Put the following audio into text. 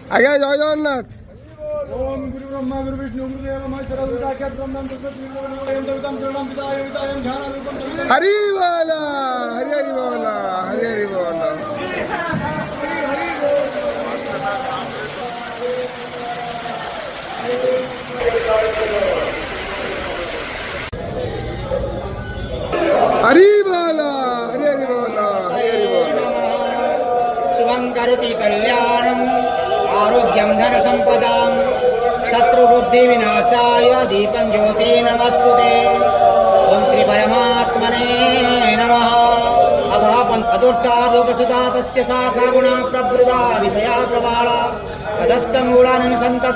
ଆଜ୍ଞା ଜୟ ଜଗନ୍ନାଥ। ओम गुरु ब्रह्मा गुरु विष्णु गुरुदेव महेश्वर गुरु साक्षात् ब्रह्म हरि बोल हरि हरि बोल हरि हरि बोल। हरि बोल हरि हरि बोल हरि हरि बोल। शुभं करोति कल्याणं आरोग्यं धन संपदां शत्रुबुद्धि विनाशाय दीपं ज्योति नमस्तुते। ओम श्री परमात्मने नमः। अधोर्चादोपसुता तस्य शाखा गुणा प्रवृता विषया प्रबाला ततश्च मूलानि सन्तता